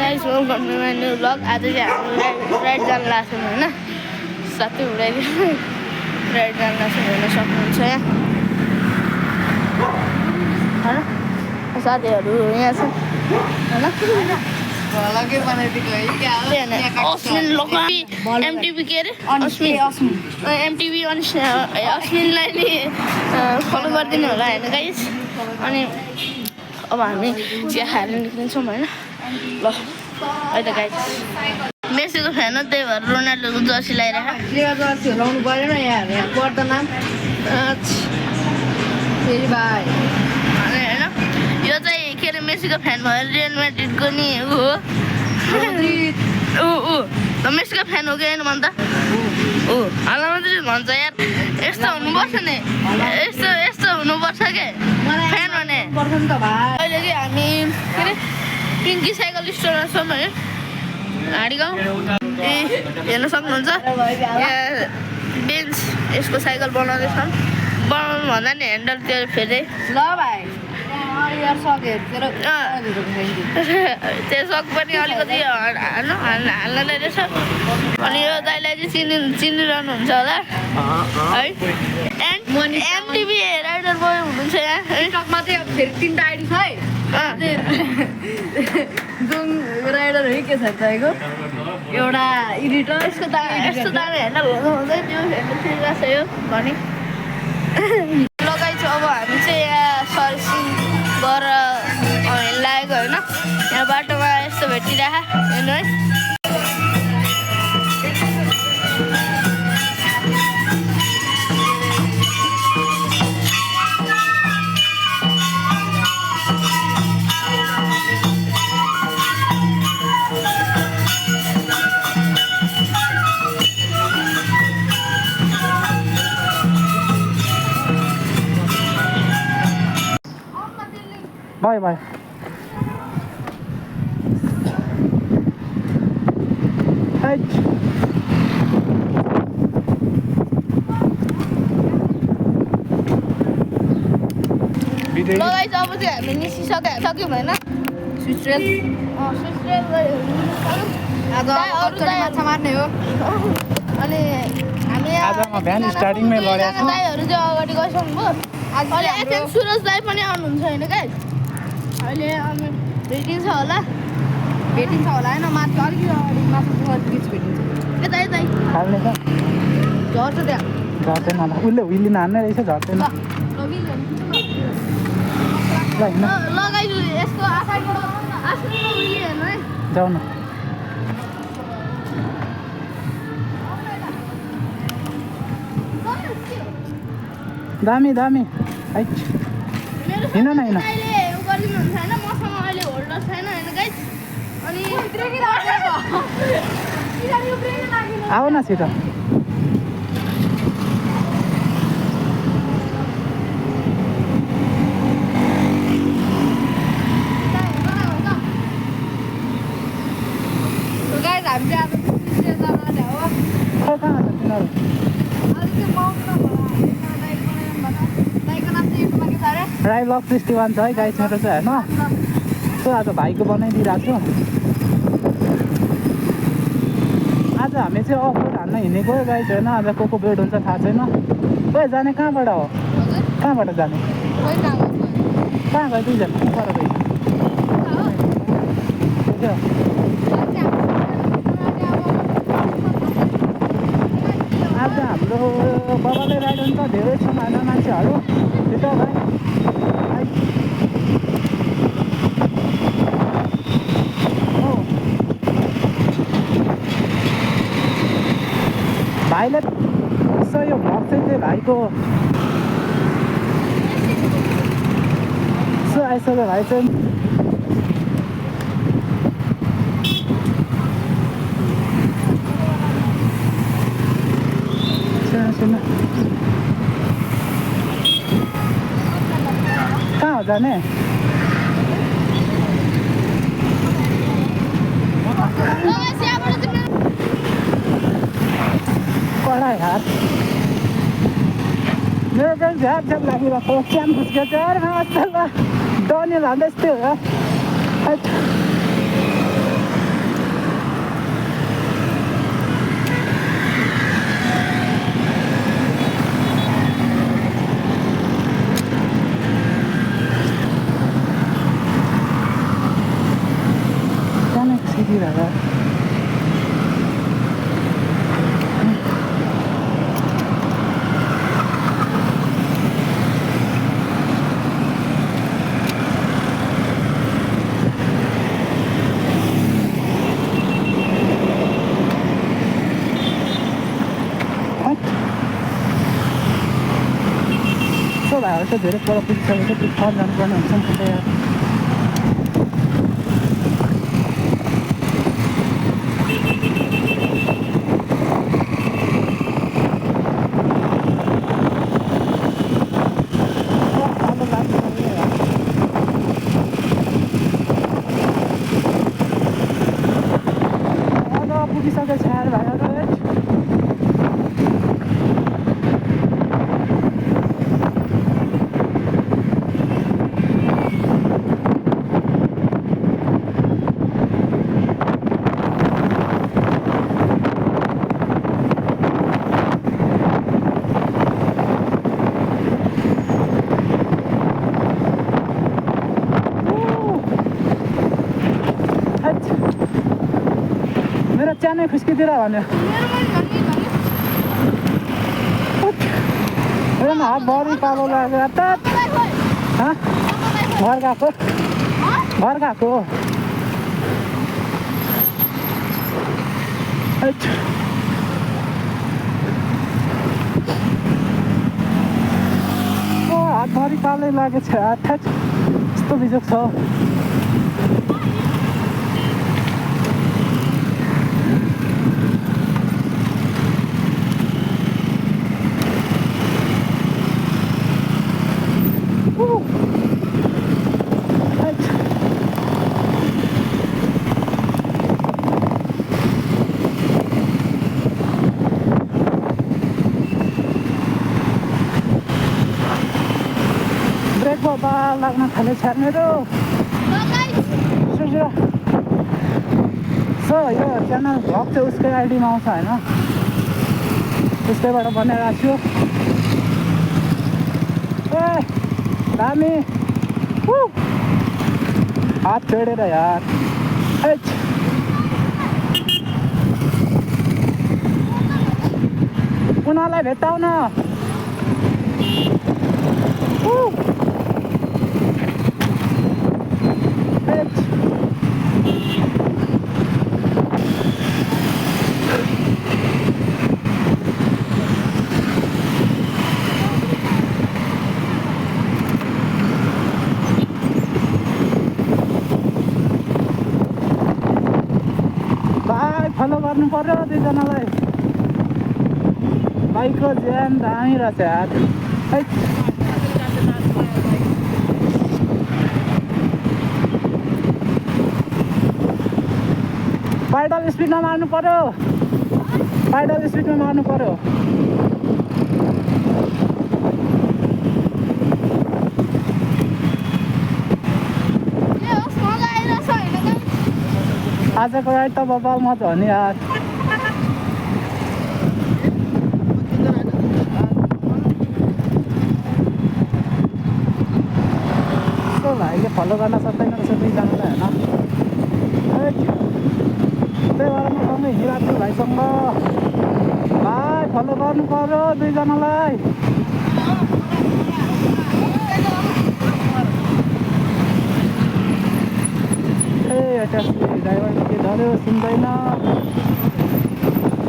Guys welcome to my new blog. आज चाहिँ हामी राइड जान लाग्छौँ होइन, साथै उडाइदिनु राइड जान लाग्छौँ हेर्न सक्नुहुन्छ यहाँ होइन, साथीहरू यहाँ छन् होइन। अश्विन एमटिभी के अरे एमटिभी अश्विनलाई नि फलो गरिदिनु होला होइन गाइस। अनि अब हामी चिया खाएर निक्लिन्छौँ होइन। ल है त गाइस, मेसीको फ्यान हो त्यही भएर रोनाल्डोको जर्सी लगाइरहेको लाउनु परेन यहाँ पर्दा नाम फेरि भाइ होइन। यो चाहिँ के अरे मेसीको फ्यान भएर रियल म्याड्रिडको नि ऊ हो ऊ मेसीको फ्यान हो कि होइन भन् त ऊ हाल मात्रै भन्छ यार। यस्तो हुनुपर्छ नि, यस्तो हुनुपर्छ क्या फ्यान भने। अहिले कि हामी के अरे पिङ्की साइकल स्टोरमा छौँ है, हाँडी गाउँ। ए हेर्न सक्नुहुन्छ यहाँ बेन्च यसको साइकल बनाउँदैछन्। बनाउनु भन्दा नि ह्यान्डल त्यो फेरि ल भाइ त्यो सक पनि अलिकति हाल्नलाई रहेछ। अनि यो दाइलाई चाहिँ चिनिरहनुहुन्छ होला है। एमटिभी राइडर बोय हुनुहुन्छ यहाँ टिकटकमा चाहिँ फेरि 3टा आइडी छ है। जुन राइडर है के छ तपाईँको एउटा एडिटर यस्तो दामी हेर्न हुँदै त्यो हेर्नु फिरिरहेको छ यो भने लगाइछु। अब हामी चाहिँ यहाँ सर्भिसिङ गरेर लागेको होइन। यहाँ बाटोमा यस्तो भेटिरह हेर्नु है। Bye bye. Hey. ल गाइस अब चाहिँ हामी निस्किसक्यौँ होइन। स्विच रेल माछा मार्ने हो। अनि हामी आजमा भ्यान स्टार्टिङमै लडेको छ। दाइहरू चाहिँ अगाडि गइसक्नु भयो। अहिले एचएम सुरज दाइ पनि आउनुहुन्छ होइन गाइस। अहिले भेटिन्छ होला होइन माथि अलिकति अगाडि माथि भेटिन्छ। यता हाल्ने त झर्छ त्यहाँ झर्दैन होला, उसले हुइलिन हान्ने रहेछ, झर्दैन ल होइन। लगाइदिनु यसको आफैको उयो हेर्नु है। जाऊ न दामी दामी है। हिँड न हिँड अहिले उ गरिदिनुहुन्छ होइन, मसँग अहिले होल्डर छैन होइन गाइस। अनि आऊ न छिटो। गाइस हामी चाहिँ अब जाने हो। खै कहाँ छ तिनीहरू? राई ब्लग 61 छ है गाइस मेरो चाहिँ होइन। सो आज भाइको बनाइदिइरहेको छु। आज हामी चाहिँ अफ रोड हान्न हिँडेको हो गाइस होइन। आज को बेड हुन्छ थाहा छैन। खोइ जाने कहाँबाट हो, कहाँबाट जाने, कहाँ गयो दुईजना पर गयो। आज हाम्रो बाबाले राइड हुन्छ, धेरै छ होइन मान्छेहरू छिटो भाइ। भाइले यसो यो भ्लग चाहिँ त्यो भाइको यसो आइसक्यो भाइ चाहिँ। सुन कहाँ हो जाने? कडा यार मेरो चाहिँ झ्याप झ्याप लागिरहेको क्याम फुस्केको छ यार। आजकल डनियल हाल्दै यस्तै हो। देखिरहेको भाइहरू चाहिँ धेरै पर पुगिसकेको त्यो थर जानुपर्ने हुन्छ नि त यार पुगिसकेको छ यार भाइहरू मेरो च्यानै खुस्कितिर भन्यो मेरो हात भरि कालो लाग्यो त घर गएको हात भरि कालै लागेको छ हात यस्तो बिजोग छ ब्रेकको बाल लाग्न थालेछ मेरो सो यो च्यानल भ्लग चाहिँ उसकै आइडीमा आउँछ होइन उसकैबाट बनाइरहेको छु ए दामी हात छोडेर यार उनीहरूलाई भेट्टाउन फलो गर्नु पर्यो दुईजनालाई बाइकको ज्यान दामी रहेछ यार पैडल स्पिडमा मार्नु पर्यो आजको राइड त बबाल मजा हो नि यार भाइले फलो गर्न सक्दैन रहेछ दुईजनालाई होइन त्यही भएर म सँगै हिँडिरहेको छु भाइसँग भाइ फलो गर्नु पर्यो दुईजनालाई ट्याक्सी ड्राइभरले के धर्यो सुन्दैन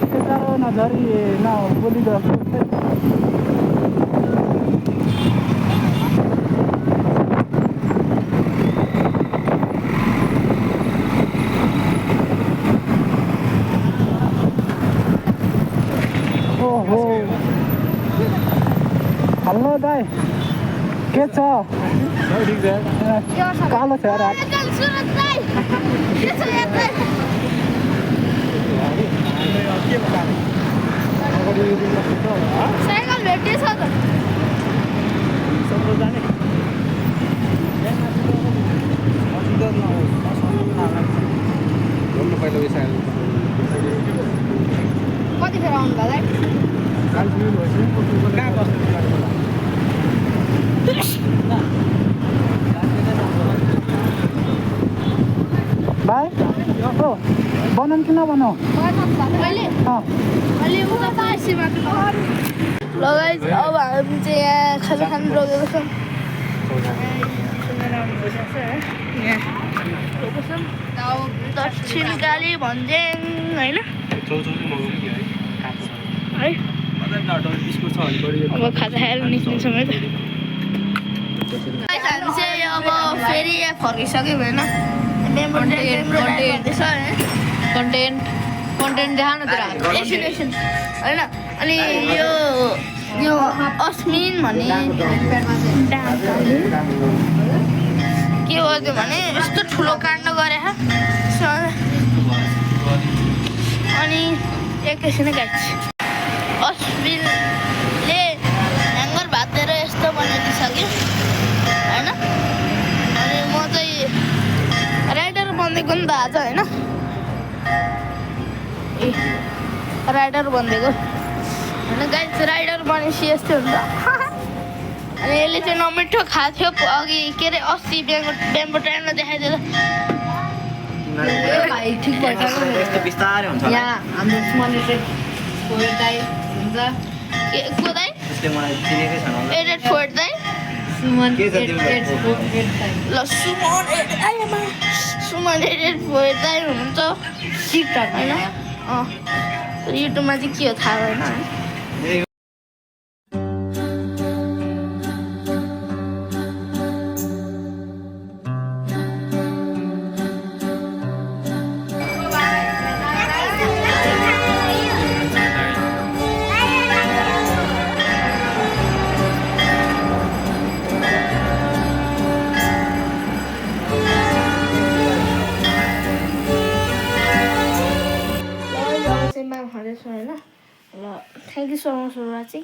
के साह्रो नझरी बोलिरहेको ओहो हेलो दाइ के छ कालो छ यार साइकल भेटेछ त कतिखेर आउनु होला भाइ ओ बनाउँ कि नबनाऊ मैले अँ उता पाएसीमा ल गाइस अब हामी चाहिँ यहाँ खाजा खानु लगेको छौँ दक्षिण काली भन्ज्याङ होइन है अब खाजा खाएर निस्किन्छौँ है त Guys, हामी चाहिँ अब फेरि यहाँ फर्किसक्यौँ होइन कन्टेन्ट देखाउनु तेरो डेस्टिनेसन होइन अनि यो अस्मिन भन्ने के गर्यो भने यस्तो ठुलो काण्ड गरे अनि एकैछिन गाइस अस्मिनले ह्याङ्गर भाँचेर यस्तो बनाइदिइसक्यो होइन अनि म चाहिँ राइडर बनिदिएको नि त आज होइन ए राइडर बनिदिएको होइन गाइस राइडर बनेपछि यस्तै हुन्छ अनि यसले चाहिँ नमिठो खाएको थियो अघि के अरे अस्ति ब्याम्बो ट्रेनमा देखाइदिएर भाइ ठिक भइसक्यो यस्तो बिस्तारै हुन्छ यहाँ हाम्रो सुमनले चाहिँ फोर टाइप हुन्छ को दाइ त्यसले मलाई चिनेकै छैन होला। एडेड फोर्ट दाइ सुमन के छ तिम्रो? ल सुमन एडेड फोर्ट दाइ हुनुहुन्छ टिकटक होइन युट्युबमा चाहिँ के हो थाहा भएन है होइन ल thank you so much for watching